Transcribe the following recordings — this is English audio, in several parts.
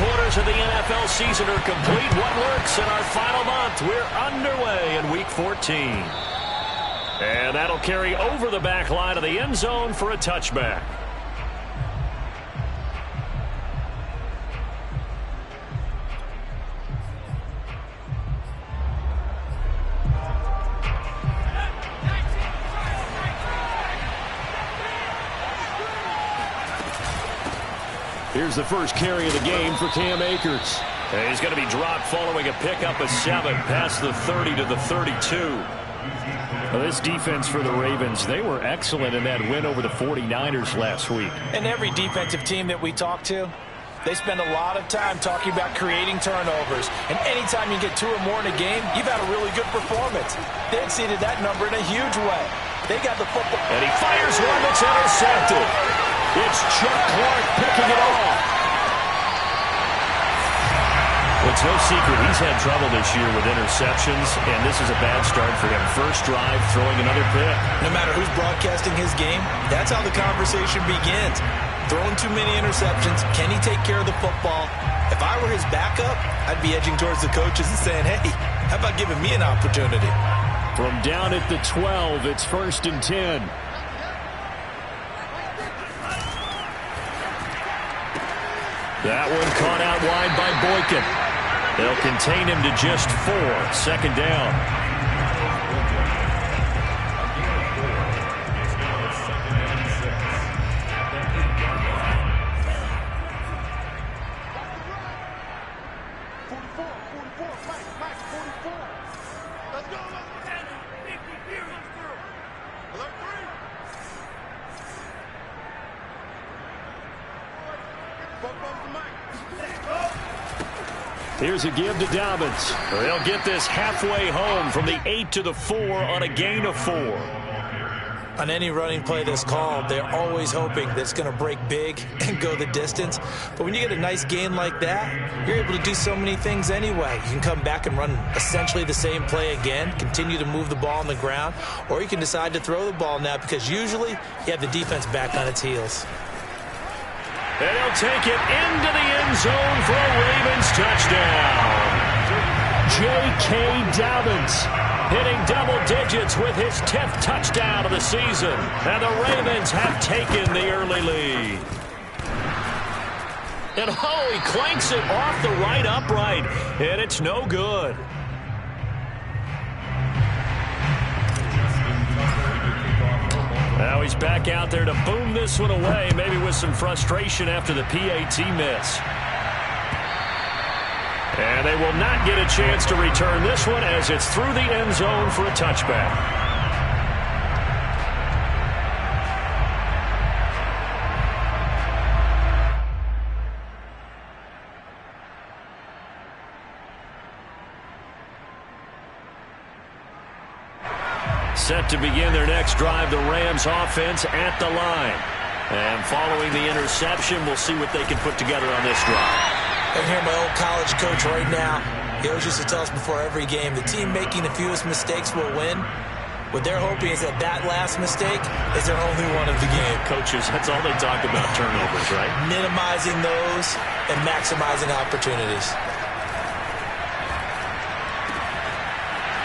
quarters of the NFL season are complete. What works in our final month? We're underway in Week 14. And that'll carry over the back line of the end zone for a touchback. Here's the first carry of the game for Cam Akers. And he's going to be dropped following a pickup of 7 past the 30 to the 32. Well, this defense for the Ravens, they were excellent in that win over the 49ers last week. And every defensive team that we talk to, they spend a lot of time talking about creating turnovers. And anytime you get 2 or more in a game, you've had a really good performance. They exceeded that number in a huge way. They got the football. And he fires one that's intercepted. It's Chuck Clark picking it off. Well, it's no secret he's had trouble this year with interceptions, and this is a bad start for him. First drive, throwing another pick. No matter who's broadcasting his game, that's how the conversation begins. Throwing too many interceptions, can he take care of the football? If I were his backup, I'd be edging towards the coaches and saying, hey, how about giving me an opportunity? From down at the 12, it's 1st and 10. That one caught out wide by Boykin. They'll contain him to just 4. 2nd down. Here's a give to Dobbins. They'll get this halfway home from the 8 to the 4 on a gain of 4. On any running play that's called, they're always hoping that it's going to break big and go the distance. But when you get a nice gain like that, you're able to do so many things anyway. You can come back and run essentially the same play again, continue to move the ball on the ground, or you can decide to throw the ball now because usually you have the defense back on its heels. And he'll take it into the end zone for a Ravens touchdown. J.K. Dobbins hitting double digits with his 10th touchdown of the season. And the Ravens have taken the early lead. And oh, he clanks it off the right upright. And it's no good. Now he's back out there to boom this one away, maybe with some frustration after the PAT miss. And they will not get a chance to return this one as it's through the end zone for a touchback. Set to begin their next drive, the Rams offense at the line. And following the interception, we'll see what they can put together on this drive. I can hear my old college coach right now. He always used to tell us before every game, the team making the fewest mistakes will win. What they're hoping is that that last mistake is their only one of the game. Coaches, that's all they talk about, turnovers, right? Minimizing those and maximizing opportunities.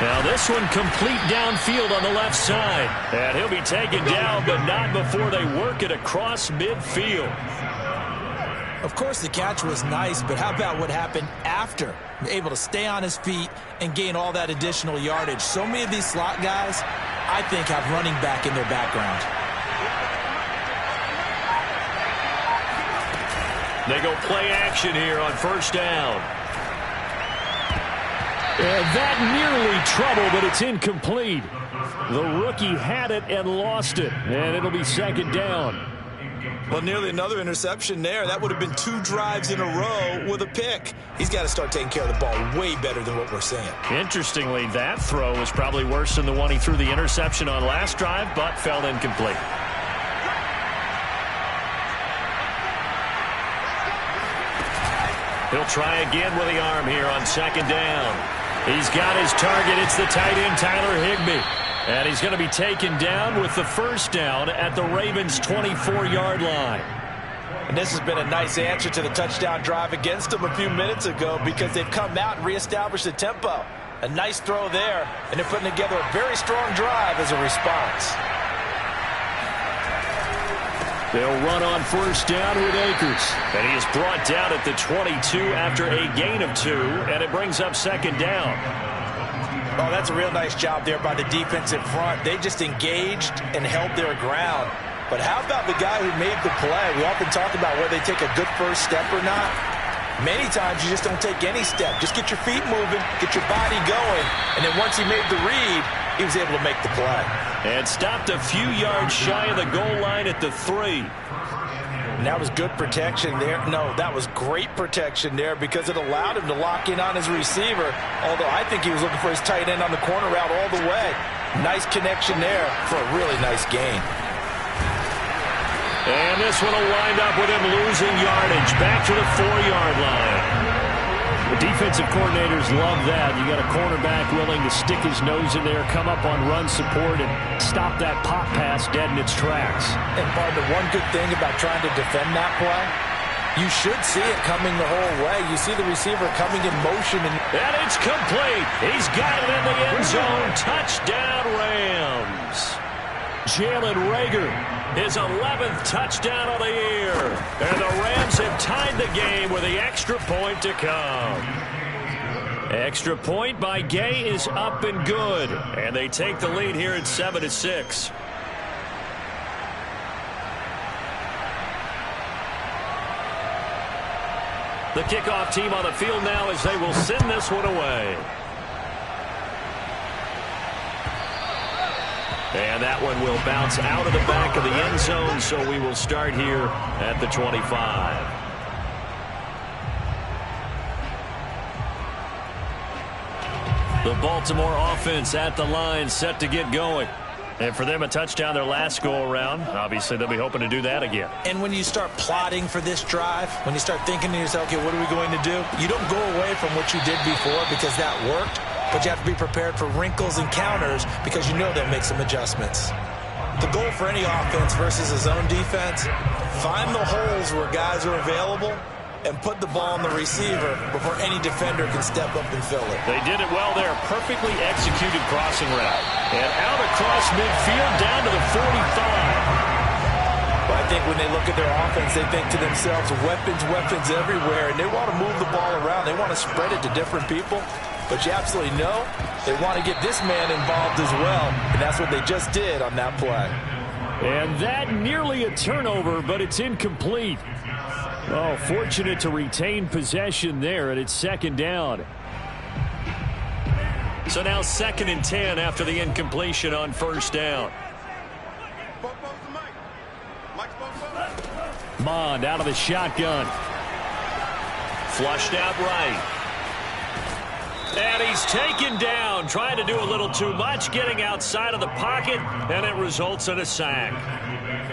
Now this one complete downfield on the left side. And he'll be taken down, but not before they work it across midfield. Of course, the catch was nice, but how about what happened after? Able to stay on his feet and gain all that additional yardage. So many of these slot guys, I think, have running back in their background. They go play action here on 1st down. And that nearly trouble, but it's incomplete. The rookie had it and lost it, and it'll be 2nd down. Well, nearly another interception there. That would have been 2 drives in a row with a pick. He's got to start taking care of the ball way better than what we're seeing. Interestingly, that throw was probably worse than the one he threw the interception on last drive, but fell incomplete. He'll try again with the arm here on 2nd down. He's got his target. It's the tight end, Tyler Higbee. And he's going to be taken down with the 1st down at the Ravens' 24-yard line. And this has been a nice answer to the touchdown drive against them a few minutes ago because they've come out and reestablished the tempo. A nice throw there, and they're putting together a very strong drive as a response. They'll run on first down with Akers. And he is brought down at the 22 after a gain of 2, and it brings up second down. Oh, that's a real nice job there by the defensive front. They just engaged and held their ground. But how about the guy who made the play? We often talk about whether they take a good first step or not. Many times you just don't take any step. Just get your feet moving, get your body going, and then once he made the read, he was able to make the play. And stopped a few yards shy of the goal line at the 3. And that was good protection there. No, that was great protection there because it allowed him to lock in on his receiver, although I think he was looking for his tight end on the corner route all the way. Nice connection there for a really nice gain. And this one will wind up with him losing yardage back to the 4-yard line. The defensive coordinators love that. You got a cornerback willing to stick his nose in there, come up on run support, and stop that pop pass dead in its tracks. And, partner, one good thing about trying to defend that play, you should see it coming the whole way. You see the receiver coming in motion. And it's complete. He's got it in the end zone. Touchdown, Rams. Jalen Reagor, his 11th touchdown of the year. And the Rams have tied the game with the extra point to come. Extra point by Gay is up and good. And they take the lead here at 7-6. The kickoff team on the field now as they will send this one away. And that one will bounce out of the back of the end zone, so we will start here at the 25. The Baltimore offense at the line, set to get going. And for them, a touchdown their last go-around. Obviously, they'll be hoping to do that again. And when you start plotting for this drive, when you start thinking to yourself, okay, what are we going to do? You don't go away from what you did before because that worked. But you have to be prepared for wrinkles and counters because you know they'll make some adjustments. The goal for any offense versus a zone defense, find the holes where guys are available and put the ball on the receiver before any defender can step up and fill it. They did it well there. Perfectly executed crossing route. And out across midfield down to the 45. But I think when they look at their offense, they think to themselves, weapons everywhere, and they want to move the ball around. They want to spread it to different people. But you absolutely know they want to get this man involved as well, and that's what they just did on that play. And that nearly a turnover, but it's incomplete. Oh, fortunate to retain possession there, and it's second down. So now 2nd and 10 after the incompletion on first down. Mond out of the shotgun. Flushed out right. And he's taken down, trying to do a little too much, getting outside of the pocket, and it results in a sack.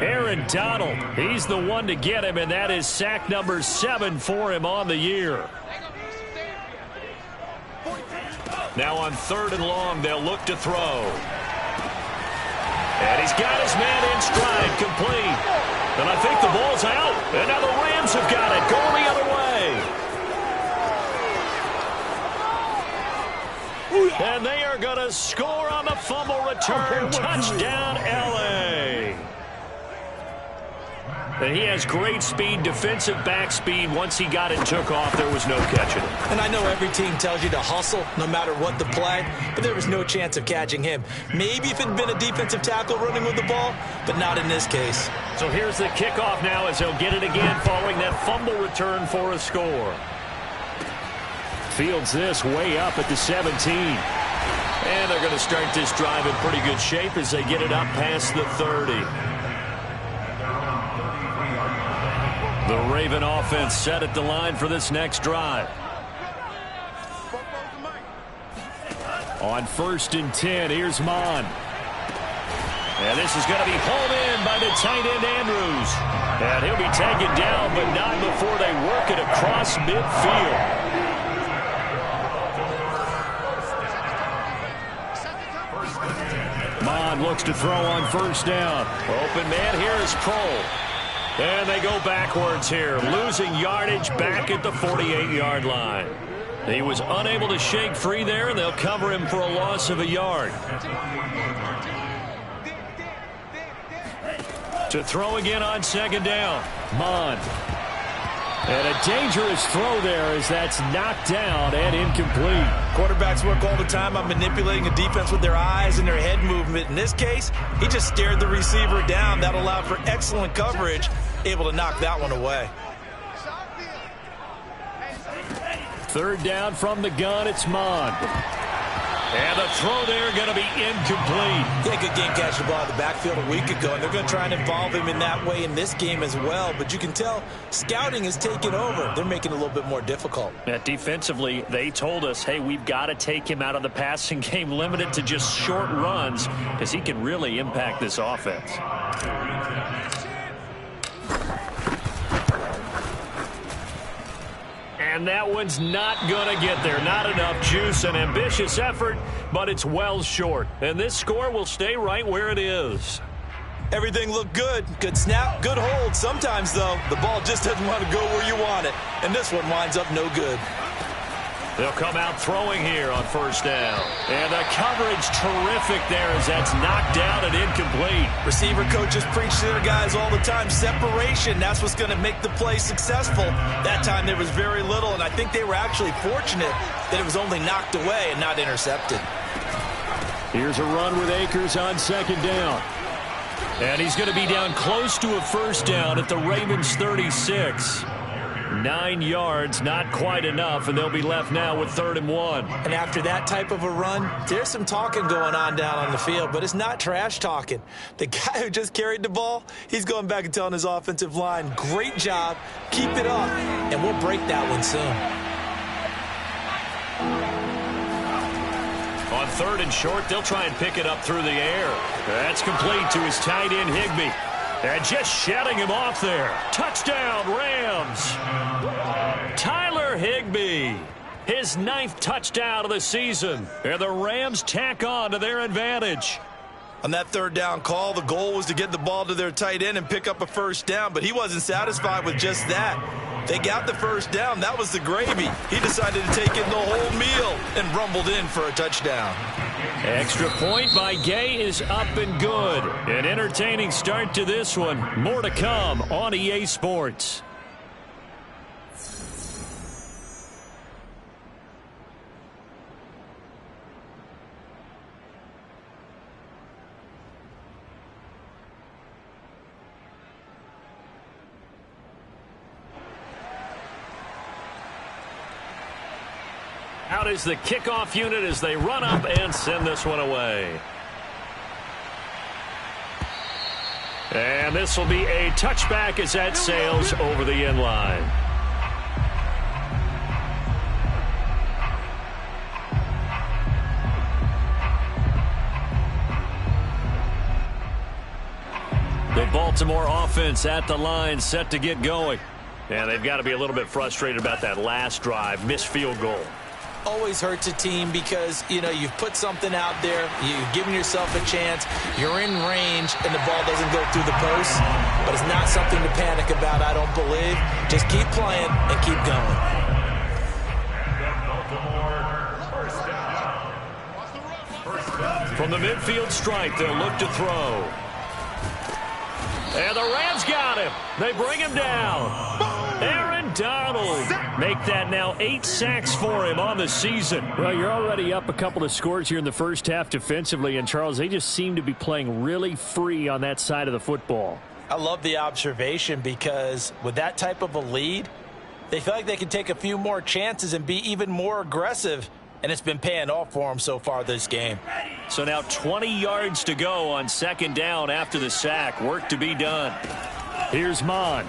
Aaron Donald, he's the one to get him, and that is sack number 7 for him on the year. Now on 3rd and long, they'll look to throw. And he's got his man in stride, complete. And I think the ball's out, and now the Rams have got it, going the other way. And they are going to score on the fumble return. Touchdown, L.A. And he has great speed, defensive back speed. Once he got it and took off, there was no catching him. And I know every team tells you to hustle no matter what the play, but there was no chance of catching him. Maybe if it had been a defensive tackle running with the ball, but not in this case. So here's the kickoff now as he'll get it again following that fumble return for a score. Fields this way up at the 17. And they're going to start this drive in pretty good shape as they get it up past the 30. The Raven offense set at the line for this next drive. On 1st and 10, here's Mond. And this is going to be hauled in by the tight end Andrews. And he'll be taken down, but not before they work it across midfield. Mond looks to throw on 1st down. Open man here is Kroll. And they go backwards here, losing yardage back at the 48-yard line. He was unable to shake free there, and they'll cover him for a loss of a yard. To throw again on second down. Mond. And a dangerous throw there as that's knocked down and incomplete. Quarterbacks work all the time on manipulating a defense with their eyes and their head movement. In this case, he just stared the receiver down. That allowed for excellent coverage, able to knock that one away. Third down from the gun, it's Mond. And the throw there going to be incomplete. Yeah, good game catching the ball in the backfield a week ago, and they're going to try and involve him in that way in this game as well. But you can tell scouting has taken over. They're making it a little bit more difficult. Yeah, defensively, they told us, hey, we've got to take him out of the passing game, limited to just short runs, because he can really impact this offense. And that one's not going to get there. Not enough juice. An ambitious effort, but it's well short. And this score will stay right where it is. Everything looked good. Good snap, good hold. Sometimes, though, the ball just doesn't want to go where you want it. And this one winds up no good. They'll come out throwing here on first down. And the coverage terrific there as that's knocked down and incomplete. Receiver coaches preach to their guys all the time. Separation, that's what's going to make the play successful. That time there was very little, and I think they were actually fortunate that it was only knocked away and not intercepted. Here's a run with Akers on second down. And he's going to be down close to a first down at the Ravens 36. 9 yards, not quite enough, and they'll be left now with 3rd and 1. And after that type of a run, there's some talking going on down on the field, but it's not trash talking. The guy who just carried the ball, he's going back and telling his offensive line, great job, keep it up, and we'll break that one soon. On 3rd and short, they'll try and pick it up through the air. That's complete to his tight end, Higbee. And just shedding him off there. Touchdown, Rams. Tyler Higbee, his 9th touchdown of the season. And the Rams tack on to their advantage. On that 3rd down call, the goal was to get the ball to their tight end and pick up a first down, but he wasn't satisfied with just that. They got the first down. That was the gravy. He decided to take in the whole meal and rumbled in for a touchdown. Extra point by Gay is up and good. An entertaining start to this one. More to come on EA Sports. Out is the kickoff unit as they run up and send this one away. And this will be a touchback as that sails over the end line. The Baltimore offense at the line set to get going. And they've got to be a little bit frustrated about that last drive, missed field goal. Always hurts a team because, you know, you've put something out there, you've given yourself a chance, you're in range, and the ball doesn't go through the post. But it's not something to panic about, I don't believe. Just keep playing and keep going. From the midfield stripe, they'll look to throw. And the Rams got him. They bring him down. Aaron Donald make that now 8 sacks for him on the season. Well, you're already up a couple of scores here in the first half defensively, and Charles, they just seem to be playing really free on that side of the football. I love the observation because with that type of a lead, they feel like they can take a few more chances and be even more aggressive, and it's been paying off for them so far this game. So now 20 yards to go on second down after the sack. Work to be done. Here's Mond.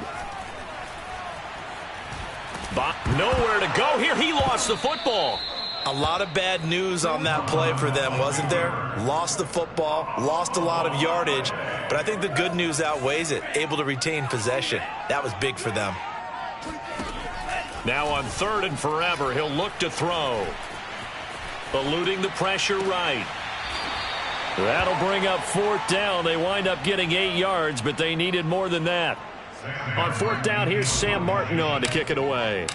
Nowhere to go here. He lost the football. A lot of bad news on that play for them, wasn't there? Lost the football, lost a lot of yardage, but I think the good news outweighs it. Able to retain possession. That was big for them. Now on 3rd and forever, he'll look to throw. Eluding the pressure right. That'll bring up 4th down. They wind up getting 8 yards, but they needed more than that. On fourth down, here's Sam Martin on to kick it away.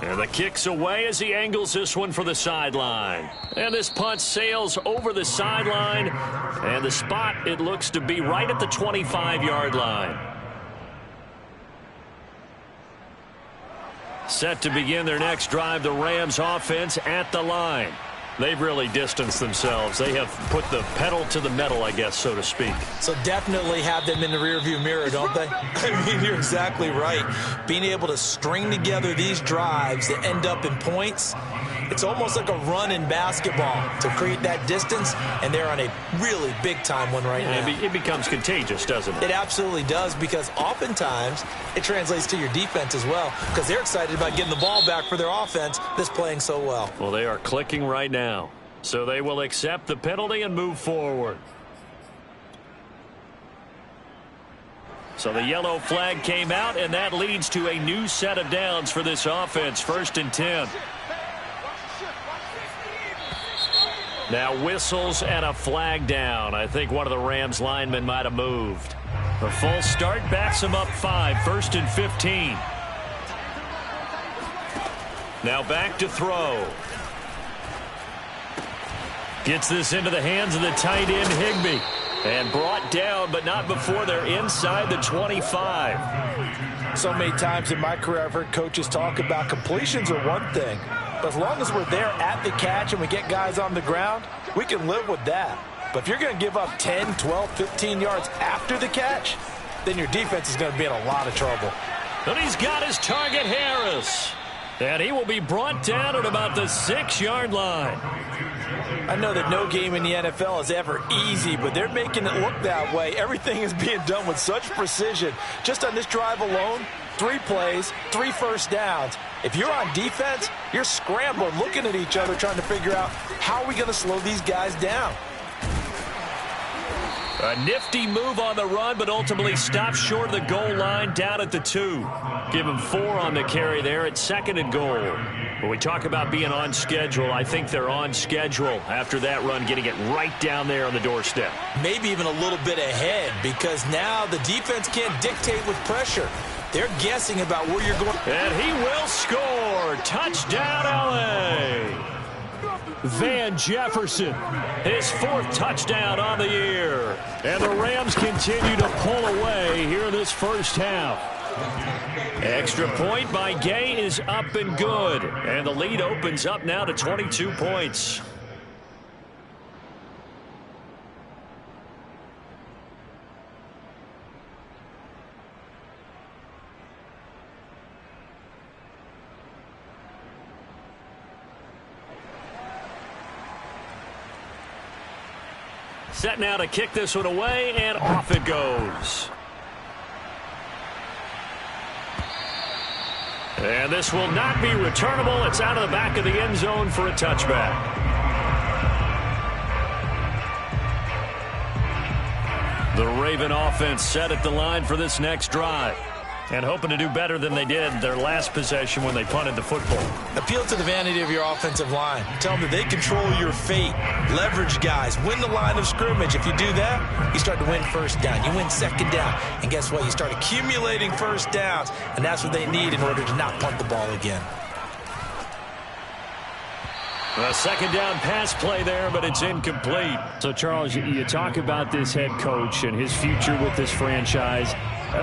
And the kick's away as he angles this one for the sideline. And this punt sails over the sideline. And the spot, it looks to be right at the 25-yard line. Set to begin their next drive, the Rams offense at the line. They've really distanced themselves. They have put the pedal to the metal, I guess, so to speak. So definitely have them in the rearview mirror, don't they? I mean, you're exactly right. Being able to string together these drives that end up in points, it's almost like a run in basketball to create that distance, and they're on a really big-time one right now. It becomes contagious, doesn't it? It absolutely does, because oftentimes it translates to your defense as well, because they're excited about getting the ball back for their offense that's playing so well. Well, they are clicking right now. So they will accept the penalty and move forward. So the yellow flag came out, and that leads to a new set of downs for this offense. 1st and 10. Now whistles and a flag down. I think one of the Rams linemen might have moved. The full start backs them up 5. 1st and 15. Now back to throw. Gets this into the hands of the tight end, Higbee. And brought down, but not before they're inside the 25. So many times in my career I've heard coaches talk about completions are one thing. But as long as we're there at the catch and we get guys on the ground, we can live with that. But if you're going to give up 10, 12, 15 yards after the catch, then your defense is going to be in a lot of trouble. And he's got his target, Harris. And he will be brought down at about the 6-yard line. I know that no game in the NFL is ever easy, but they're making it look that way. Everything is being done with such precision. Just on this drive alone, 3 plays, 3 first downs. If you're on defense, you're scrambling, looking at each other, trying to figure out how are we going to slow these guys down. A nifty move on the run, but ultimately stopped short of the goal line down at the 2. Give him 4 on the carry there at 2nd and goal. When we talk about being on schedule, I think they're on schedule after that run, getting it right down there on the doorstep. Maybe even a little bit ahead, because now the defense can't dictate with pressure. They're guessing about where you're going. And he will score. Touchdown, L.A. Van Jefferson. His 4th touchdown on the year. And the Rams continue to pull away here in this first half. Extra point by Gay is up and good. And the lead opens up now to 22 points. Set now to kick this one away, and off it goes. And this will not be returnable. It's out of the back of the end zone for a touchback. The Raven offense set at the line for this next drive, and hoping to do better than they did their last possession when they punted the football. Appeal to the vanity of your offensive line. Tell them that they control your fate. Leverage guys. Win the line of scrimmage. If you do that, you start to win first down. You win second down. And guess what? You start accumulating first downs. And that's what they need in order to not punt the ball again. A second down pass play there, but it's incomplete. So, Charles, you talk about this head coach and his future with this franchise.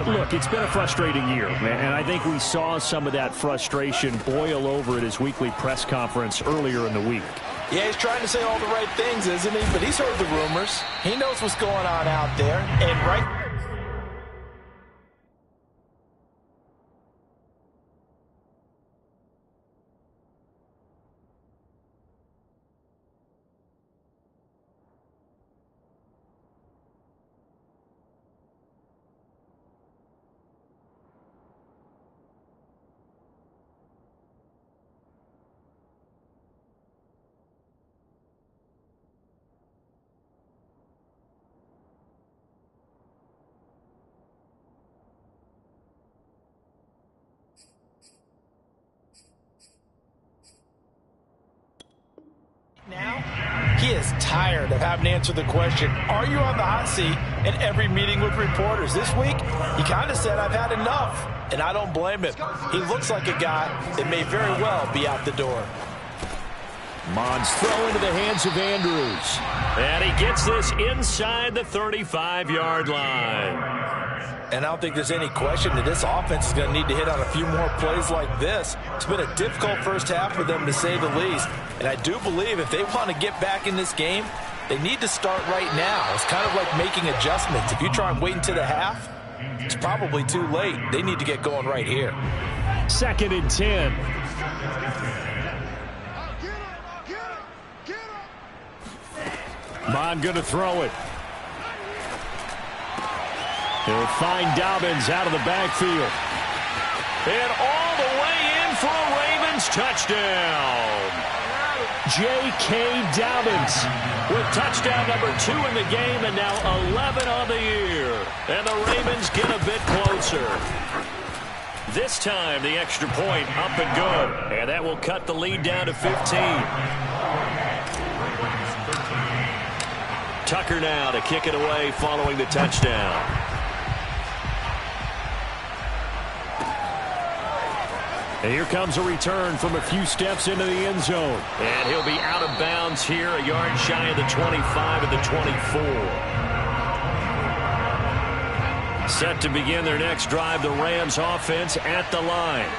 Look, it's been a frustrating year, man, and I think we saw some of that frustration boil over at his weekly press conference earlier in the week. Yeah, he's trying to say all the right things, isn't he? But he's heard the rumors. He knows what's going on out there. And right he is tired of having to answer the question, are you on the hot seat, in every meeting with reporters. This week, he kind of said, I've had enough, and I don't blame him. He looks like a guy that may very well be out the door. Mond's throw into the hands of Andrews. And he gets this inside the 35-yard line. And I don't think there's any question that this offense is going to need to hit on a few more plays like this. It's been a difficult first half for them, to say the least. And I do believe if they want to get back in this game, they need to start right now. It's kind of like making adjustments. If you try and wait until the half, it's probably too late. They need to get going right here. 2nd and 10. Mond going to throw it. He'll find Dobbins out of the backfield. And all the way in for a Ravens touchdown. J.K. Dobbins with touchdown number 2 in the game and now 11 on the year. And the Ravens get a bit closer. This time the extra point up and good. And that will cut the lead down to 15. Tucker now to kick it away following the touchdown. And here comes a return from a few steps into the end zone. And he'll be out of bounds here, a yard shy of the 25 of the 24. Set to begin their next drive, the Rams offense at the line.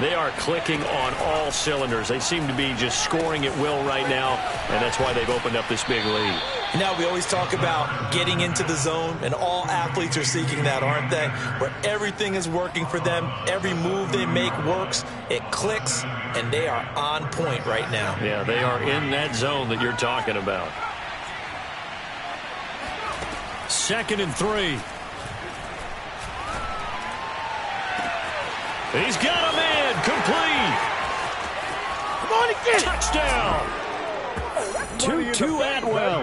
They are clicking on all cylinders. They seem to be just scoring at will right now, and that's why they've opened up this big lead. Now, we always talk about getting into the zone, and all athletes are seeking that, aren't they? Where everything is working for them, every move they make works, it clicks, and they are on point right now. Yeah, they are in that zone that you're talking about. 2nd and 3. He's got a man complete. Come on again. Touchdown. Tutu Atwell.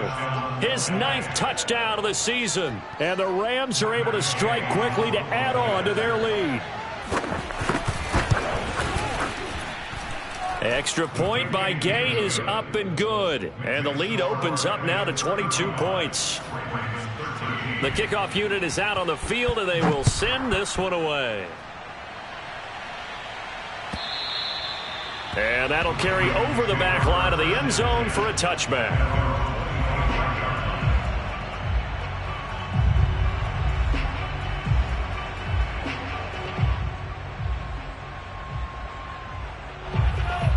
His 9th touchdown of the season. And the Rams are able to strike quickly to add on to their lead. Extra point by Gay is up and good. And the lead opens up now to 22 points. The kickoff unit is out on the field, and they will send this one away. And that'll carry over the back line of the end zone for a touchback.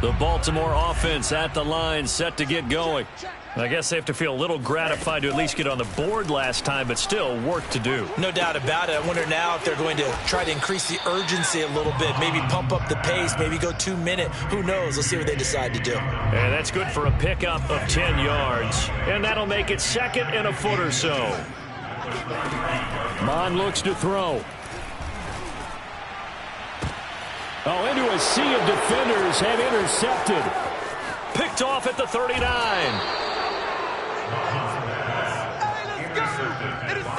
The Baltimore offense at the line, set to get going. I guess they have to feel a little gratified to at least get on the board last time, but still work to do. No doubt about it. I wonder now if they're going to try to increase the urgency a little bit, maybe pump up the pace, maybe go 2 minute. Who knows? Let's see what they decide to do. And that's good for a pickup of 10 yards. And that'll make it 2nd and a foot or so. Mond looks to throw. Oh, into a sea of defenders and intercepted. Picked off at the 39.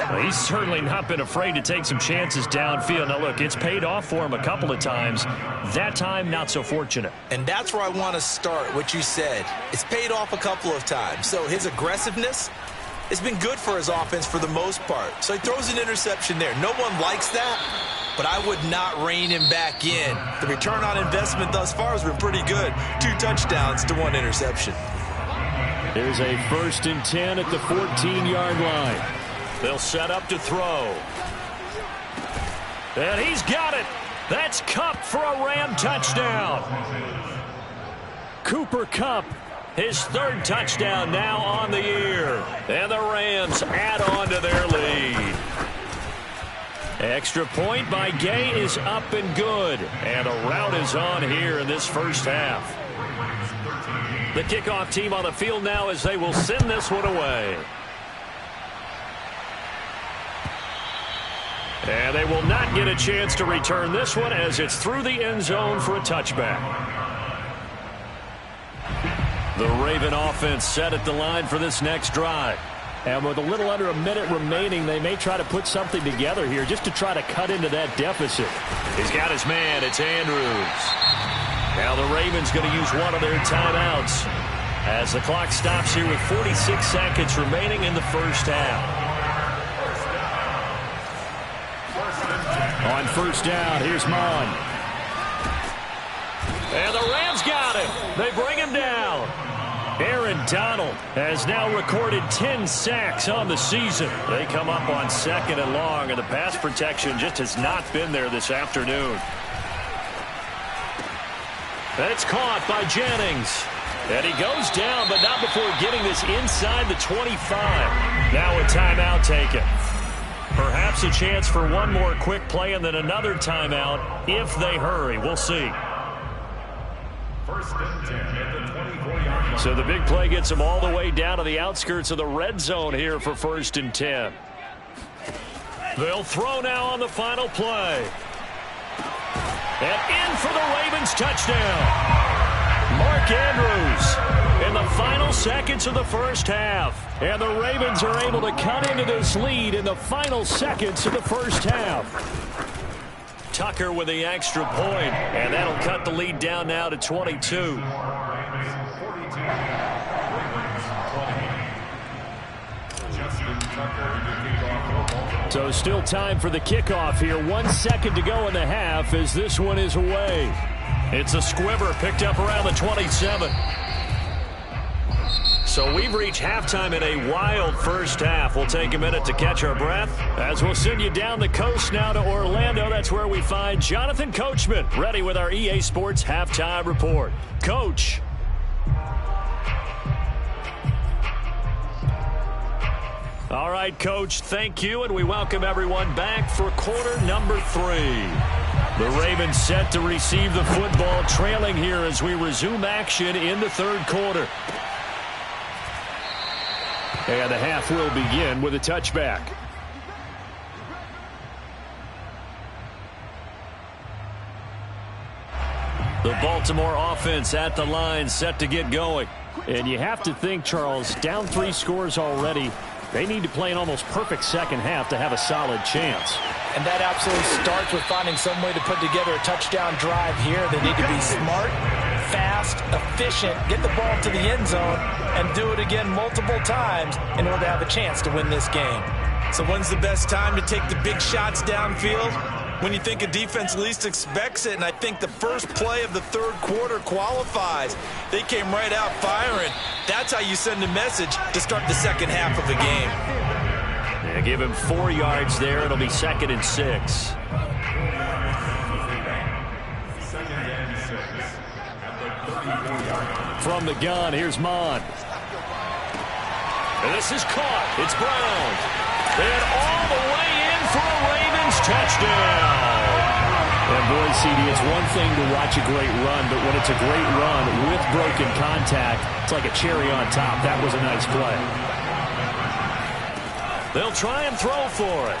Well, he's certainly not been afraid to take some chances downfield. Now, look, it's paid off for him a couple of times. That time, not so fortunate. And that's where I want to start, what you said. It's paid off a couple of times. So his aggressiveness has been good for his offense for the most part. So he throws an interception there. No one likes that, but I would not rein him back in. The return on investment thus far has been pretty good. 2 touchdowns to 1 interception. There's a 1st and 10 at the 14-yard line. They'll set up to throw. And he's got it. That's Kupp for a Ram touchdown. Cooper Kupp. His 3rd touchdown now on the year. And the Rams add on to their lead. Extra point by Gay is up and good. And a rout is on here in this first half. The kickoff team on the field now as they will send this one away. And they will not get a chance to return this one as it's through the end zone for a touchback. The Raven offense set at the line for this next drive. And with a little under a minute remaining, they may try to put something together here just to try to cut into that deficit. He's got his man. It's Andrews. Now the Ravens going to use one of their timeouts. As the clock stops here with 46 seconds remaining in the first half. On first down, here's Mon. And the Rams got him. They bring him down. Aaron Donald has now recorded 10 sacks on the season. They come up on 2nd and long, and the pass protection just has not been there this afternoon. It's caught by Jennings. And he goes down, but not before getting this inside the 25. Now a timeout taken. Perhaps a chance for one more quick play and then another timeout if they hurry. We'll see. So the big play gets them all the way down to the outskirts of the red zone here for 1st and 10. They'll throw now on the final play. And in for the Ravens touchdown. Mark Andrews in the final seconds of the first half. And the Ravens are able to cut into this lead in the final seconds of the first half. Tucker with the extra point, and that'll cut the lead down now to 22. So still time for the kickoff here. 1 second to go in the half as this one is away. It's a squibber picked up around the 27. So we've reached halftime in a wild first half. We'll take a minute to catch our breath as we'll send you down the coast now to Orlando. That's where we find Jonathan Coachman ready with our EA Sports Halftime Report. Coach. All right, Coach, thank you, and we welcome everyone back for quarter number 3. The Ravens set to receive the football, trailing here as we resume action in the third quarter. And the half will begin with a touchback. The Baltimore offense at the line, set to get going. And you have to think, Charles, down 3 scores already. They need to play an almost perfect second half to have a solid chance. And that absolutely starts with finding some way to put together a touchdown drive here. They need to be smart, fast, efficient, get the ball to the end zone, and do it again multiple times in order to have a chance to win this game. So when's the best time to take the big shots downfield? When you think a defense least expects it, and I think the first play of the third quarter qualifies. They came right out firing. That's how you send a message to start the second half of a game. Yeah, give him 4 yards there. It'll be 2nd and 6. From the gun, here's Mon. And this is caught. It's Brown. And all the way in for a Ravens touchdown. And boy, CD, it's one thing to watch a great run, but when it's a great run with broken contact, it's like a cherry on top. That was a nice play. They'll try and throw for it.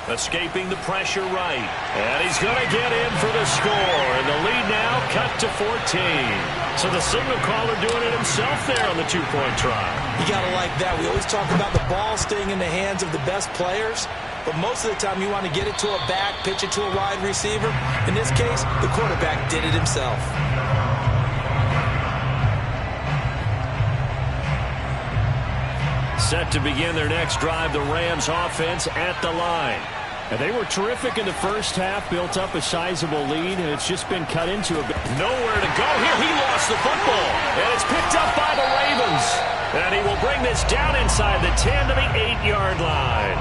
Escaping the pressure right. And he's going to get in for the score. And the lead now cut to 14. So the signal caller doing it himself there on the 2-point try. You got to like that. We always talk about the ball staying in the hands of the best players. But most of the time you want to get it to a back, pitch it to a wide receiver. In this case, the quarterback did it himself. Set to begin their next drive, the Rams offense at the line. And they were terrific in the first half, built up a sizable lead, and it's just been cut into a bit. Nowhere to go here. He lost the football, and it's picked up by the Ravens. And he will bring this down inside the 10 to the 8-yard line.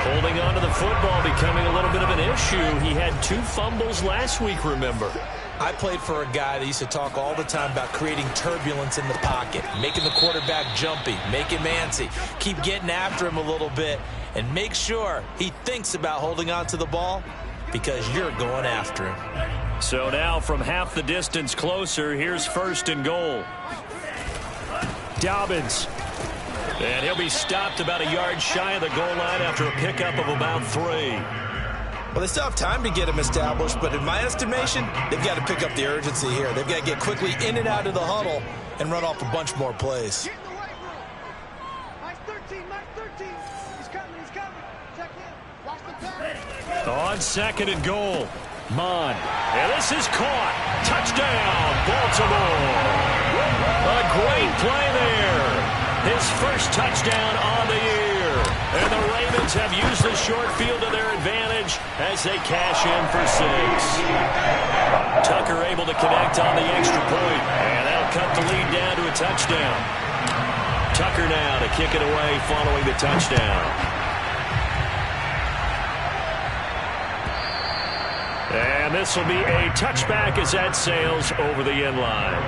Holding on to the football becoming a little bit of an issue. He had 2 fumbles last week, remember. I played for a guy that used to talk all the time about creating turbulence in the pocket, making the quarterback jumpy, make him antsy, keep getting after him a little bit, and make sure he thinks about holding on to the ball because you're going after him. So now from half the distance closer, here's 1st and goal. Dobbins. And he'll be stopped about a yard shy of the goal line after a pickup of about 3. Well, they still have time to get him established, but in my estimation, they've got to pick up the urgency here. They've got to get quickly in and out of the huddle and run off a bunch more plays. On 2nd and goal, Mon. And this is caught. Touchdown, Baltimore. A big play there. His first touchdown on the year. And the Ravens have used the short field to their advantage as they cash in for 6. Tucker able to connect on the extra point, and that'll cut the lead down to a touchdown. Tucker now to kick it away following the touchdown. And this will be a touchback as that sails over the end line.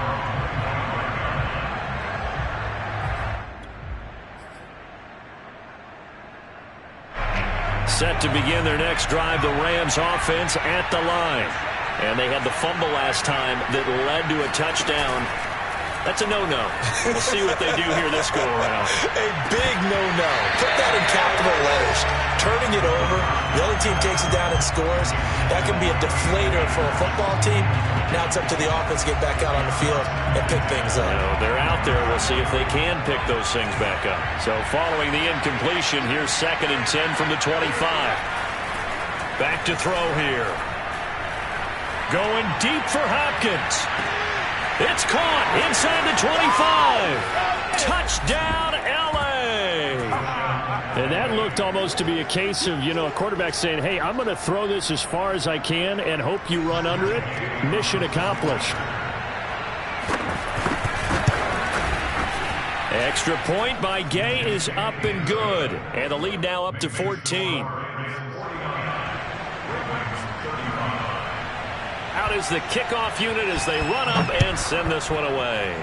Set to begin their next drive, the Rams offense at the line. And they had the fumble last time that led to a touchdown. That's a no-no. We'll see what they do here this go-around. A big no-no. Put that in capital letters. Turning it over, the other team takes it down and scores. That can be a deflator for a football team. Now it's up to the offense to get back out on the field and pick things up. They're out there. We'll see if they can pick those things back up. So following the incompletion, here's 2nd and 10 from the 25. Back to throw here. Going deep for Hopkins. It's caught inside the 25. Touchdown, L.A. And that looked almost to be a case of, a quarterback saying, hey, I'm going to throw this as far as I can and hope you run under it. Mission accomplished. Extra point by Gay is up and good. And the lead now up to 14. Out is the kickoff unit as they run up and send this one away.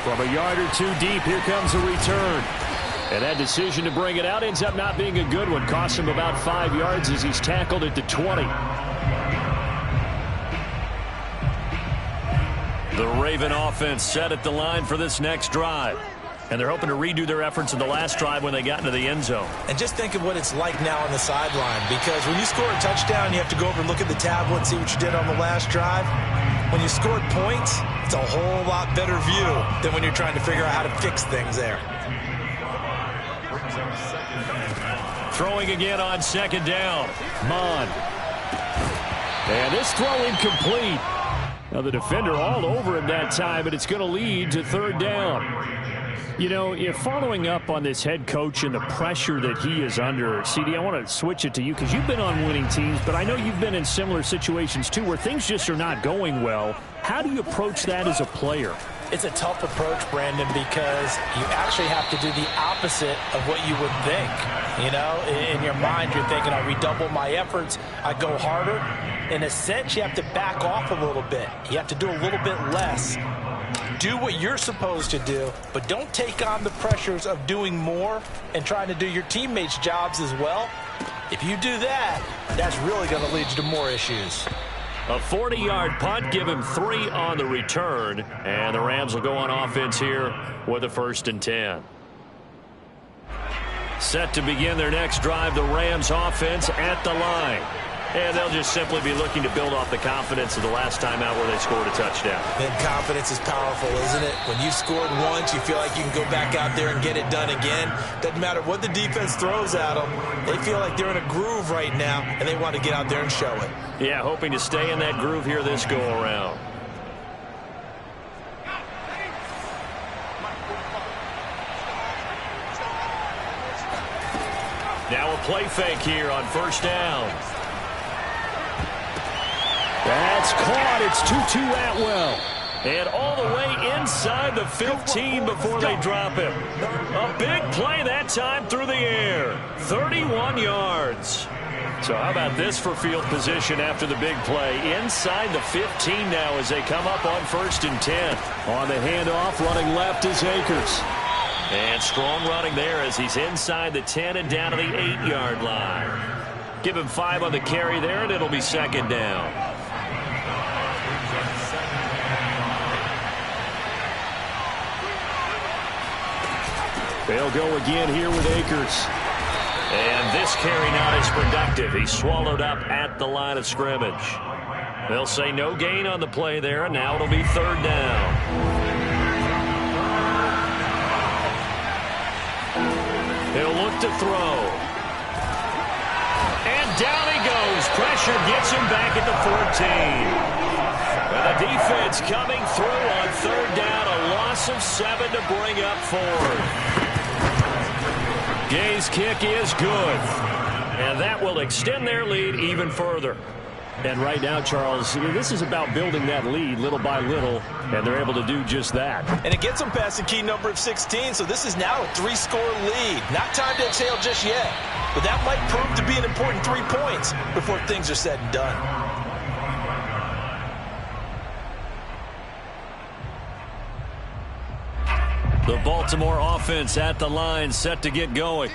From a yard or two deep, here comes a return. And that decision to bring it out ends up not being a good one. Costs him about 5 yards as he's tackled at the 20. The Raven offense set at the line for this next drive. And they're hoping to redo their efforts in the last drive when they got into the end zone. And just think of what it's like now on the sideline. Because when you score a touchdown, you have to go over and look at the tablet and see what you did on the last drive. When you scored points, it's a whole lot better view than when you're trying to figure out how to fix things there. Throwing again on 2nd down. Mon. And this throw incomplete. Now the defender all over him that time, but it's going to lead to 3rd down. If following up on this head coach and the pressure that he is under, CD, I want to switch it to you because you've been on winning teams, but I know you've been in similar situations too where things just are not going well. How do you approach that as a player? It's a tough approach, Brandon, because you actually have to do the opposite of what you would think. In your mind, you're thinking, I redouble my efforts, I go harder. In a sense, you have to back off a little bit. You have to do a little bit less. Do what you're supposed to do, but don't take on the pressures of doing more and trying to do your teammates' jobs as well. If you do that, that's really going to lead you to more issues. A 40-yard punt, give him 3 on the return, and the Rams will go on offense here with a 1st and 10. Set to begin their next drive, the Rams offense at the line. And they'll just simply be looking to build off the confidence of the last time out where they scored a touchdown. And confidence is powerful, isn't it? When you scored once, you feel like you can go back out there and get it done again. Doesn't matter what the defense throws at them. They feel like they're in a groove right now, and they want to get out there and show it. Yeah, hoping to stay in that groove here this go-around. Now a play fake here on 1st down. That's caught. It's Tutu Atwell. And all the way inside the 15 before they drop him. A big play that time through the air. 31 yards. So how about this for field position after the big play? Inside the 15 now as they come up on 1st and 10. On the handoff, running left is Akers. And strong running there as he's inside the 10 and down to the 8-yard line. Give him 5 on the carry there, and it'll be 2nd down. They'll go again here with Akers. And this carry not as productive. He's swallowed up at the line of scrimmage. They'll say no gain on the play there, and now it'll be 3rd down. He'll look to throw. And down he goes. Pressure gets him back at the 14. And the defense coming through on third down. A loss of 7 to bring up fourth. Gay's kick is good. And that will extend their lead even further. And right now, Charles, this is about building that lead little by little, and they're able to do just that. And it gets them past the key number of 16, so this is now a 3-score lead. Not time to exhale just yet, but that might prove to be an important 3 points before things are said and done. The Baltimore offense at the line, set to get going.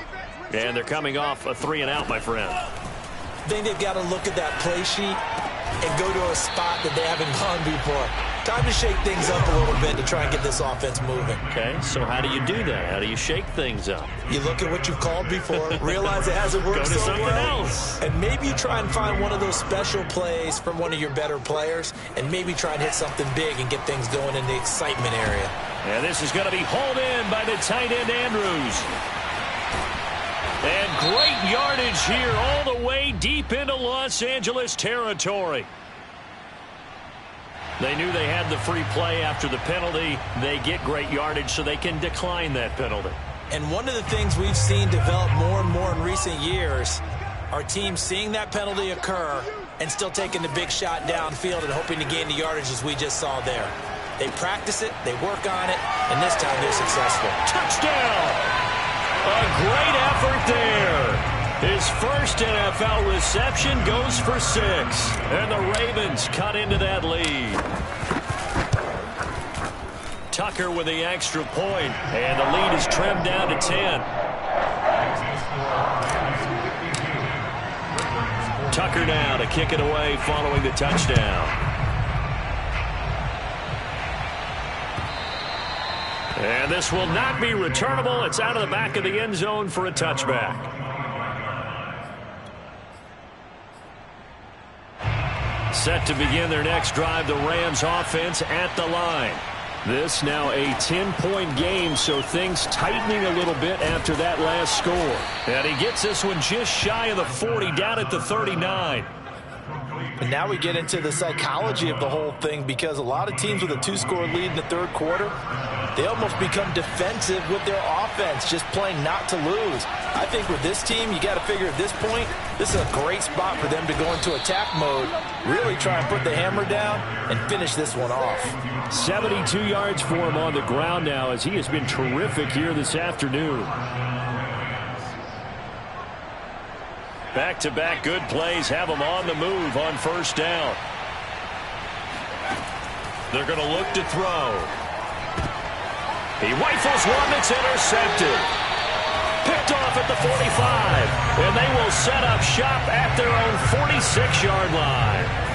And they're coming off a 3-and-out, my friend. I think they've got to look at that play sheet and go to a spot that they haven't gone before. Time to shake things up a little bit to try and get this offense moving. Okay, so how do you do that? How do you shake things up? You look at what you've called before, realize it hasn't worked Go to so something well, else. and maybe you try and find one of those special plays from one of your better players, and maybe try and hit something big and get things going in the excitement area. And this is going to be hauled in by the tight end, Andrews. And great yardage here all the way deep into Los Angeles territory. They knew they had the free play after the penalty. They get great yardage so they can decline that penalty. And one of the things we've seen develop more and more in recent years are teams seeing that penalty occur and still taking the big shot downfield and hoping to gain the yardage as we just saw there. They practice it, they work on it, and this time they're successful. Touchdown! A great effort there. His first NFL reception goes for 6. And the Ravens cut into that lead. Tucker with the extra point. And the lead is trimmed down to 10. Tucker now to kick it away following the touchdown. And this will not be returnable. It's out of the back of the end zone for a touchback. Set to begin their next drive, the Rams offense at the line. This now a 10-point game, so things tightening a little bit after that last score. And he gets this one just shy of the 40, down at the 39. And now we get into the psychology of the whole thing, because a lot of teams with a 2-score lead in the third quarter, they almost become defensive with their offense, just playing not to lose. I think with this team, you got to figure at this point, this is a great spot for them to go into attack mode, really try and put the hammer down and finish this one off. 72 yards for him on the ground now, as he has been terrific here this afternoon. Back-to-back good plays have them on the move on first down. They're going to look to throw. He rifles one that's intercepted. Picked off at the 45. And they will set up shop at their own 46-yard line.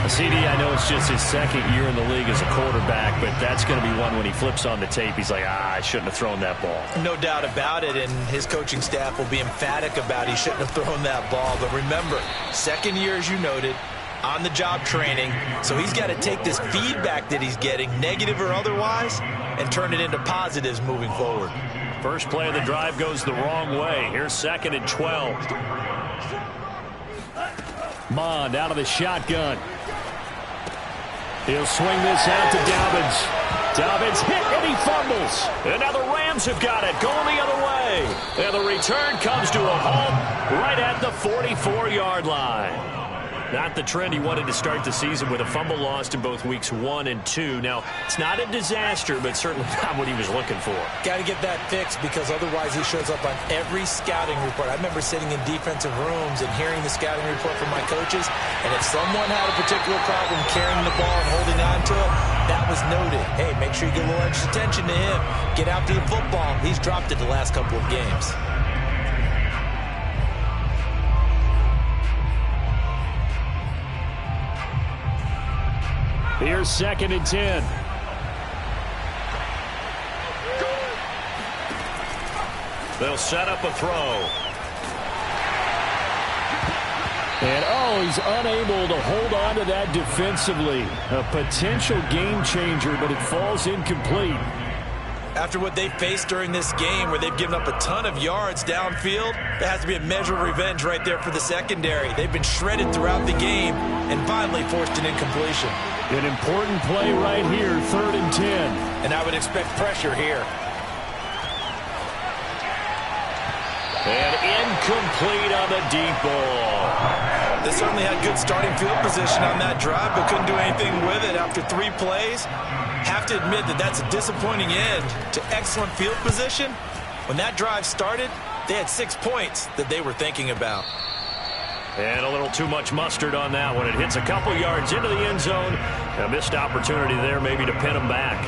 CD, I know it's just his second year in the league as a quarterback, but that's going to be one when he flips on the tape, he's like, I shouldn't have thrown that ball. No doubt about it, and his coaching staff will be emphatic about he shouldn't have thrown that ball. But remember, second year, as you noted, on-the-job training, so he's got to take this feedback that he's getting, negative or otherwise, and turn it into positives moving forward. First play of the drive goes the wrong way. Here's 2nd and 12. Mond out of the shotgun. He'll swing this out to Dobbins. Dobbins hit and he fumbles. And now the Rams have got it, going the other way. And the return comes to a halt right at the 44-yard line. Not the trend he wanted to start the season, with a fumble lost in both weeks 1 and 2. Now, it's not a disaster, but certainly not what he was looking for. Got to get that fixed, because otherwise he shows up on every scouting report. I remember sitting in defensive rooms and hearing the scouting report from my coaches, and if someone had a particular problem carrying the ball and holding on to it, that was noted. Hey, make sure you get a little extra attention to him. Get after the football. He's dropped it the last couple of games. Here's 2nd and 10. They'll set up a throw. And, he's unable to hold on to that defensively. A potential game changer, but it falls incomplete. After what they faced during this game where they've given up a ton of yards downfield, there has to be a measure of revenge right there for the secondary. They've been shredded throughout the game and finally forced an incompletion. An important play right here, 3rd and 10. And I would expect pressure here. And incomplete on the deep ball. They certainly had good starting field position on that drive, but couldn't do anything with it after 3 plays. Have to admit that that's a disappointing end to excellent field position. When that drive started, they had 6 points that they were thinking about. And a little too much mustard on that one. It hits a couple yards into the end zone. A missed opportunity there maybe to pin them back.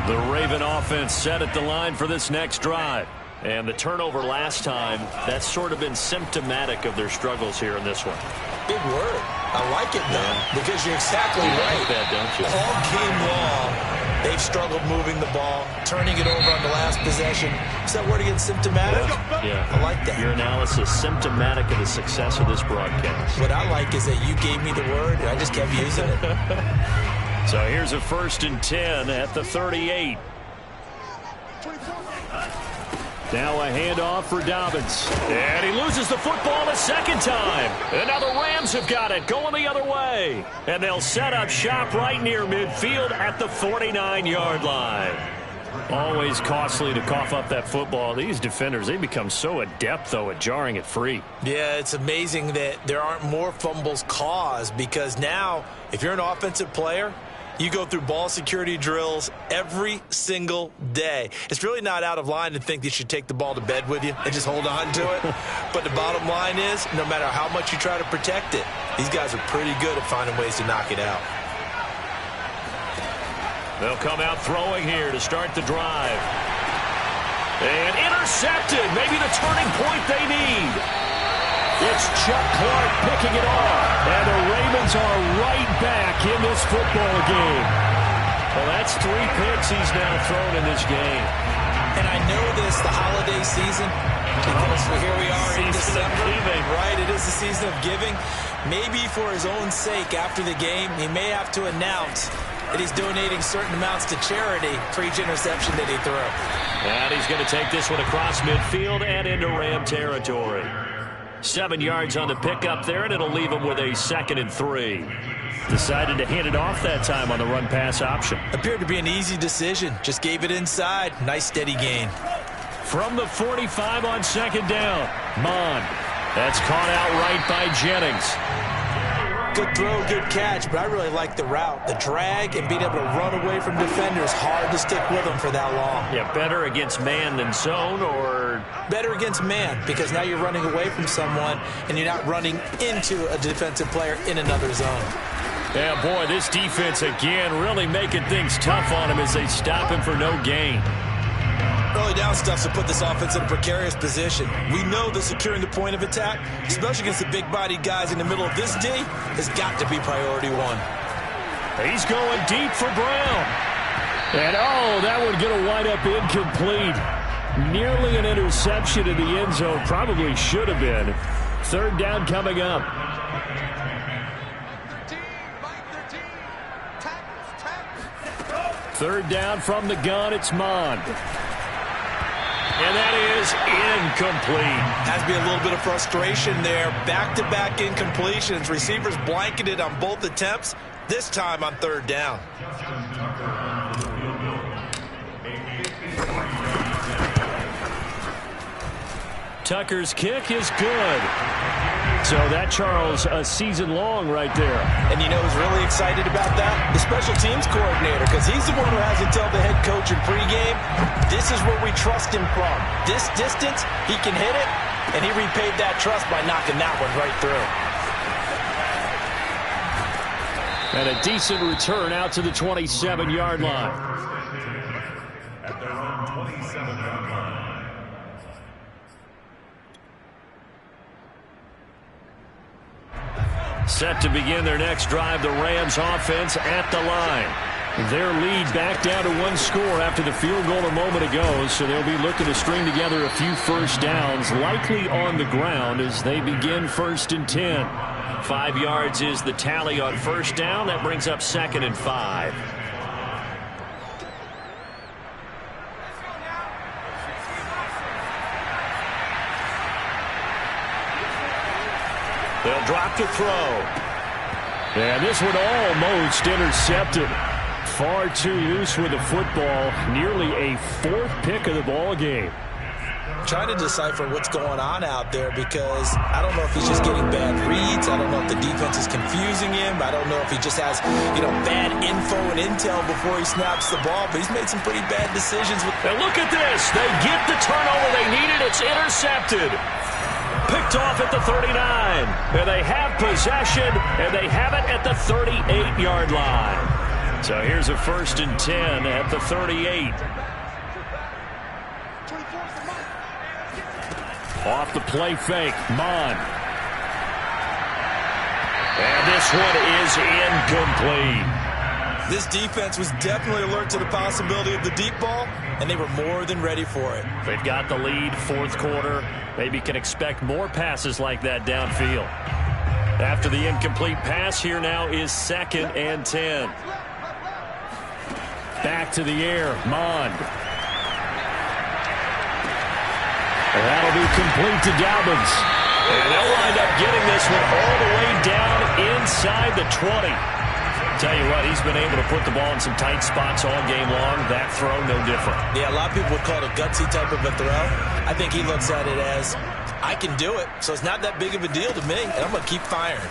The Raven offense set at the line for this next drive. And the turnover last time, that's sort of been symptomatic of their struggles here in this one. Big word. I like it, though, because you're exactly right. Like that, don't you? All game long, they've struggled moving the ball, turning it over on the last possession. Is that word again, symptomatic? Yeah. I like that. Your analysis, symptomatic of the success of this broadcast. What I like is that you gave me the word, and I just kept using it. So here's a 1st and 10 at the 38. Now a handoff for Dobbins. And he loses the football a second time. And now the Rams have got it, going the other way. And they'll set up shop right near midfield at the 49-yard line. Always costly to cough up that football. These defenders, they become so adept, though, at jarring it free. Yeah, it's amazing that there aren't more fumbles caused, because now, if you're an offensive player, you go through ball security drills every single day. It's really not out of line to think you should take the ball to bed with you and just hold on to it. But the bottom line is, no matter how much you try to protect it, these guys are pretty good at finding ways to knock it out. They'll come out throwing here to start the drive. And intercepted. Maybe the turning point they need. It's Chuck Clark picking it off. And the Ravens are right back in this football game. Well, that's 3 picks he's now thrown in this game. And I know this, the holiday season, because here we are in December. Right, it is the season of giving. Maybe for his own sake, after the game, he may have to announce that he's donating certain amounts to charity for each interception that he threw. And he's going to take this one across midfield and into Ram territory. 7 yards on the pickup there, and it'll leave him with a 2nd and 3. Decided to hand it off that time on the run-pass option. Appeared to be an easy decision. Just gave it inside. Nice, steady gain. From the 45 on 2nd down, Mond. That's caught out right by Jennings. Good throw, good catch, but I really like the route. The drag and being able to run away from defenders, hard to stick with them for that long. Yeah, better against man than zone, or? Better against man, because now you're running away from someone and you're not running into a defensive player in another zone. Yeah, boy, this defense again really making things tough on him as they stop him for no gain. Early down stuff to put this offense in a precarious position. We know that securing the point of attack, especially against the big-bodied guys in the middle of this D, has got to be priority 1. He's going deep for Brown. And, oh, that would get a wind up incomplete. Nearly an interception in the end zone. Probably should have been. 3rd down coming up. Third down from the gun. It's Mond. And that is incomplete. Has to be a little bit of frustration there. Back-to-back incompletions. Receivers blanketed on both attempts, this time on 3rd down. Tucker's kick is good. So that, Charles, a season long right there. And you know who's really excited about that? The special teams coordinator, because he's the one who has to tell the head coach in pregame, this is where we trust him from. This distance, he can hit it, and he repaid that trust by knocking that one right through. And a decent return out to the 27-yard line. At their own 27-yard line. Set to begin their next drive, the Rams offense at the line. Their lead back down to 1 score after the field goal a moment ago, so they'll be looking to string together a few first downs, likely on the ground as they begin 1st and 10. 5 yards is the tally on first down. That brings up 2nd and 5. They'll drop to throw. And this one almost intercepted. Far too loose with the football. Nearly a 4th pick of the ball game. Trying to decipher what's going on out there because I don't know if he's just getting bad reads. I don't know if the defense is confusing him. I don't know if he just has, bad info and intel before he snaps the ball. But he's made some pretty bad decisions. And look at this. They get the turnover they needed. It's intercepted. Picked off at the 39. And they have possession, and they have it at the 38-yard line. So here's a 1st and 10 at the 38. Off the play fake, Mond. And this one is incomplete. This defense was definitely alert to the possibility of the deep ball, and they were more than ready for it. They've got the lead, 4th quarter. Maybe can expect more passes like that downfield. After the incomplete pass, here now is 2nd and 10. Back to the air, Mond. And that'll be complete to Dobbins. And they'll wind up getting this one all the way down inside the 20. Tell you what, he's been able to put the ball in some tight spots all game long. That throw, no different. Yeah, a lot of people would call it a gutsy type of a throw. I think he looks at it as, I can do it, so it's not that big of a deal to me, and I'm going to keep firing.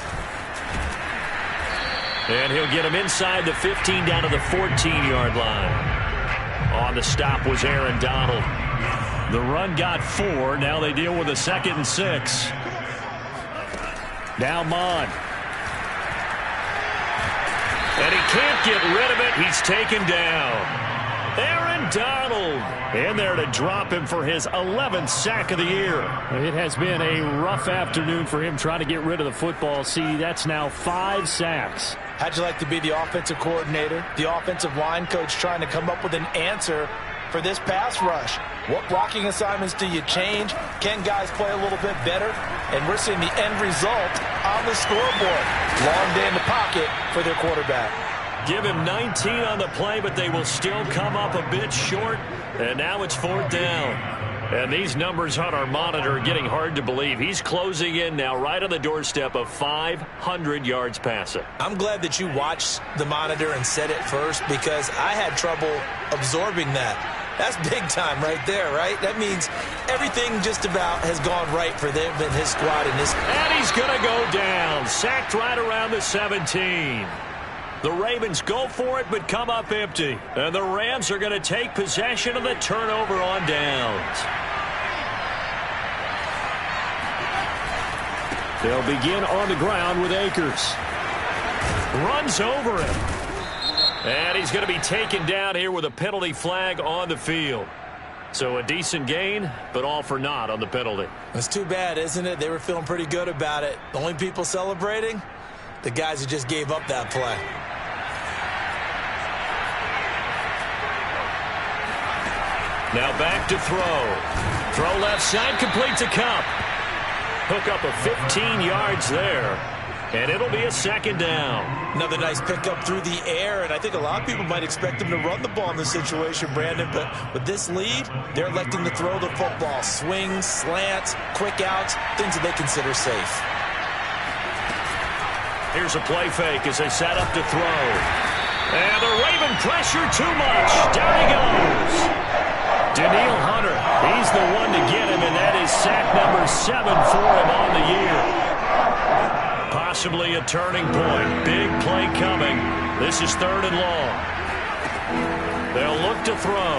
And he'll get him inside the 15 down to the 14-yard line. On the stop was Aaron Donald. The run got 4. Now they deal with a 2nd and 6. Now Mond. And he can't get rid of it. He's taken down. Aaron Donald in there to drop him for his 11th sack of the year. It has been a rough afternoon for him trying to get rid of the football. See, that's now 5 sacks. How'd you like to be the offensive coordinator, the offensive line coach trying to come up with an answer for this pass rush? What blocking assignments do you change? Can guys play a little bit better? And we're seeing the end result on the scoreboard. Long day in the pocket for their quarterback. Give him 19 on the play, but they will still come up a bit short. And now it's 4th down. And these numbers on our monitor are getting hard to believe. He's closing in now right on the doorstep of 500 yards passing. I'm glad that you watched the monitor and said it first because I had trouble absorbing that. That's big time right there, right? That means everything just about has gone right for them and his squad in this. And he's going to go down. Sacked right around the 17. The Ravens go for it but come up empty. And the Rams are going to take possession of the turnover on downs. They'll begin on the ground with Akers. Runs over him. And he's going to be taken down here with a penalty flag on the field. So a decent gain, but all for naught on the penalty. It's too bad, isn't it? They were feeling pretty good about it. The only people celebrating, the guys who just gave up that play. Now back to throw. Throw left side, complete to Kupp. Hook up of 15 yards there. And it'll be a 2nd down. Another nice pickup through the air, and I think a lot of people might expect them to run the ball in this situation, Brandon, but with this lead, they're electing to throw the football. Swings, slants, quick outs, things that they consider safe. Here's a play fake as they set up to throw. And the Raven pressure too much. Down he goes. Danielle Hunter, he's the one to get him, and that is sack number 7 for him on the year. Possibly a turning point. Big play coming. This is 3rd and long. They'll look to throw.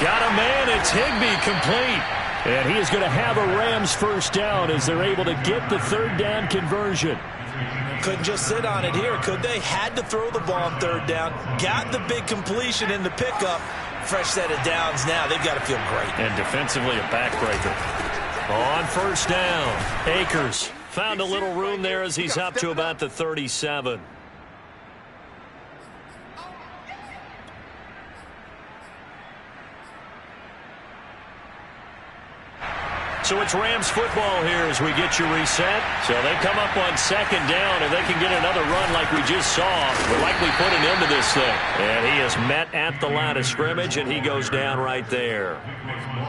Got a man. It's Higbee, complete. And he is going to have a Rams 1st down as they're able to get the 3rd down conversion. Couldn't just sit on it here, could they? Had to throw the ball on 3rd down. Got the big completion in the pickup. Fresh set of downs now. They've got to feel great. And defensively, a backbreaker. On 1st down, Akers found a little room there as he's up to about the 37. So it's Rams football here as we get you reset. So they come up on second down, and they can get another run like we just saw. We'll likely put an end to this thing. And he is met at the line of scrimmage, and he goes down right there.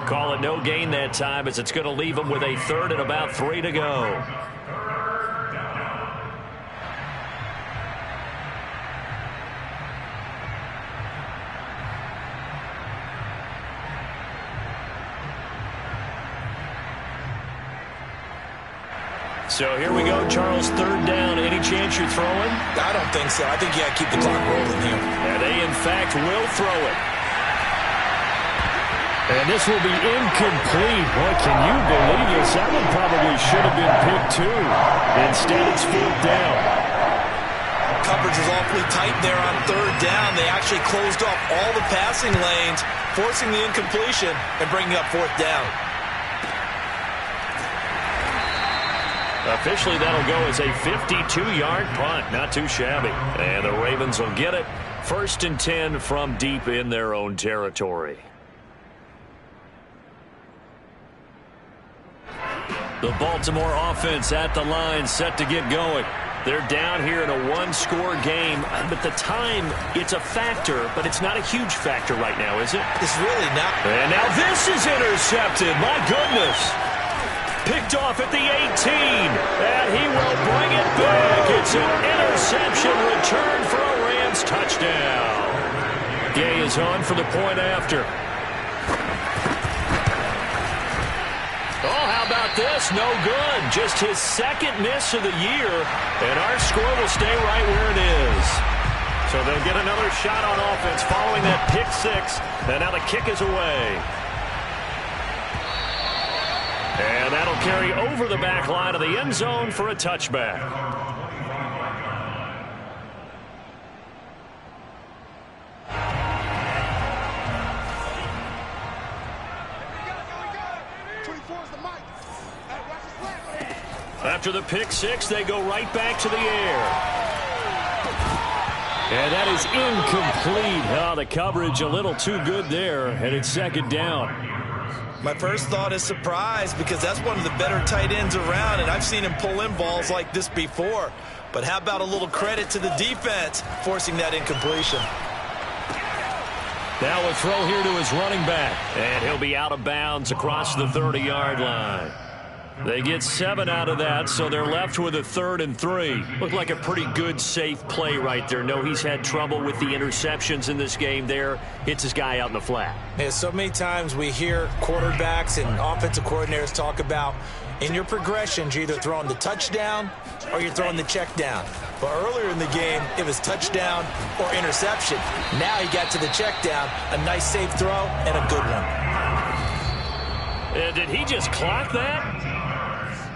Call it no gain that time, as it's going to leave him with a third and about 3 to go. So here we go, Charles, third down. Any chance you're throwing? I don't think so. I think you got to keep the clock rolling here. And they, in fact, will throw it. And this will be incomplete. Boy, can you believe this? That one probably should have been picked too. Instead, it's fourth down. Coverage was awfully tight there on third down. They actually closed off all the passing lanes, forcing the incompletion and bringing up fourth down. Officially, that'll go as a 52-yard punt. Not too shabby. And the Ravens will get it. 1st and 10 from deep in their own territory. The Baltimore offense at the line, set to get going. They're down here in a one-score game, but the time, it's a factor, but it's not a huge factor right now, is it? It's really not. And now this is intercepted. My goodness. Picked off at the 18, and he will bring it back. It's an interception return for a Rams touchdown. Gay is on for the point after. Oh, how about this? No good. Just his second miss of the year, and our score will stay right where it is. So they'll get another shot on offense following that pick six, and now the kick is away. And that'll carry over the back line of the end zone for a touchback. After the pick six, they go right back to the air. And that is incomplete. Oh, the coverage a little too good there, and it's second down. My first thought is surprise, because that's one of the better tight ends around, and I've seen him pull in balls like this before. But how about a little credit to the defense forcing that incompletion? Now a throw here to his running back, and he'll be out of bounds across the 30-yard line. They get 7 out of that, so they're left with a 3rd and 3. Looked like a pretty good, safe play right there. No, he's had trouble with the interceptions in this game there. Hits his guy out in the flat. Yeah, so many times we hear quarterbacks and offensive coordinators talk about in your progressions, you're either throwing the touchdown or you're throwing the check down. But earlier in the game, it was touchdown or interception. Now he got to the check down, a nice safe throw, and a good one. Did he just clock that?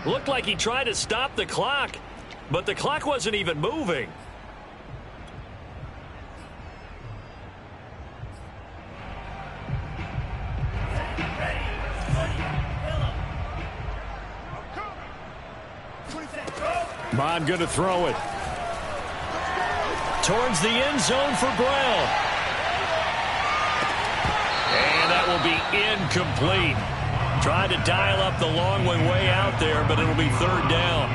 Looked like he tried to stop the clock, but the clock wasn't even moving. Mond going to throw it. Towards the end zone for Brown. And that will be incomplete. Trying to dial up the long one way out there, but it'll be 3rd down.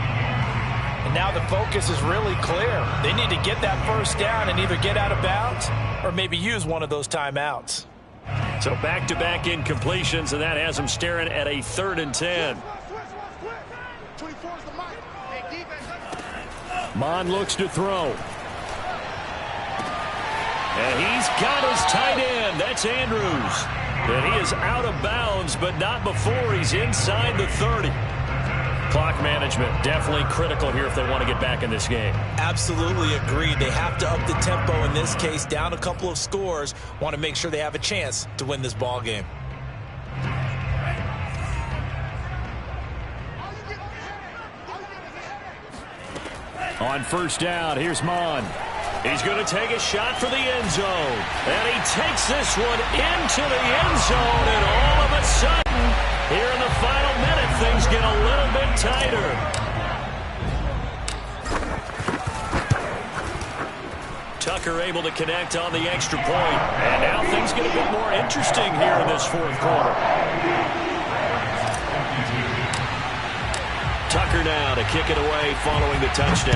And now the focus is really clear. They need to get that first down and either get out of bounds or maybe use one of those timeouts. So back-to-back incompletions, and that has them staring at a 3rd and 10. Mond looks to throw. And he's got his tight end. That's Andrews. And he is out of bounds, but not before he's inside the 30. Clock management definitely critical here if they want to get back in this game. Absolutely agreed. They have to up the tempo in this case, down a couple of scores. Want to make sure they have a chance to win this ball game. On first down, here's Mond. He's going to take a shot for the end zone. And he takes this one into the end zone. And all of a sudden, here in the final minute, things get a little bit tighter. Tucker able to connect on the extra point. And now things get a bit more interesting here in this fourth quarter. Tucker now to kick it away following the touchdown.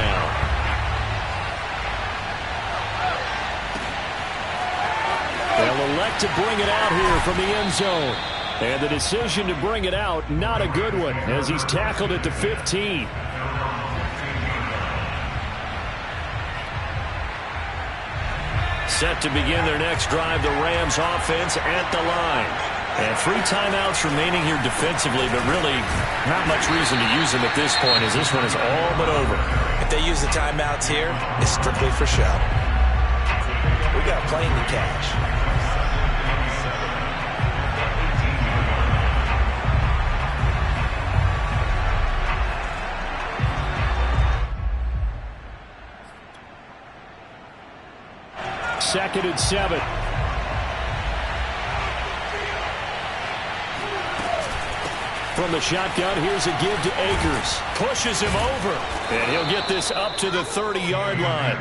They'll elect to bring it out here from the end zone. And the decision to bring it out, not a good one, as he's tackled at the 15. Set to begin their next drive, the Rams offense at the line. And 3 timeouts remaining here defensively, but really not much reason to use them at this point, as this one is all but over. If they use the timeouts here, it's strictly for show. We got a plane to catch. Second and 7. From the shotgun, here's a give to Akers. Pushes him over. And he'll get this up to the 30-yard line.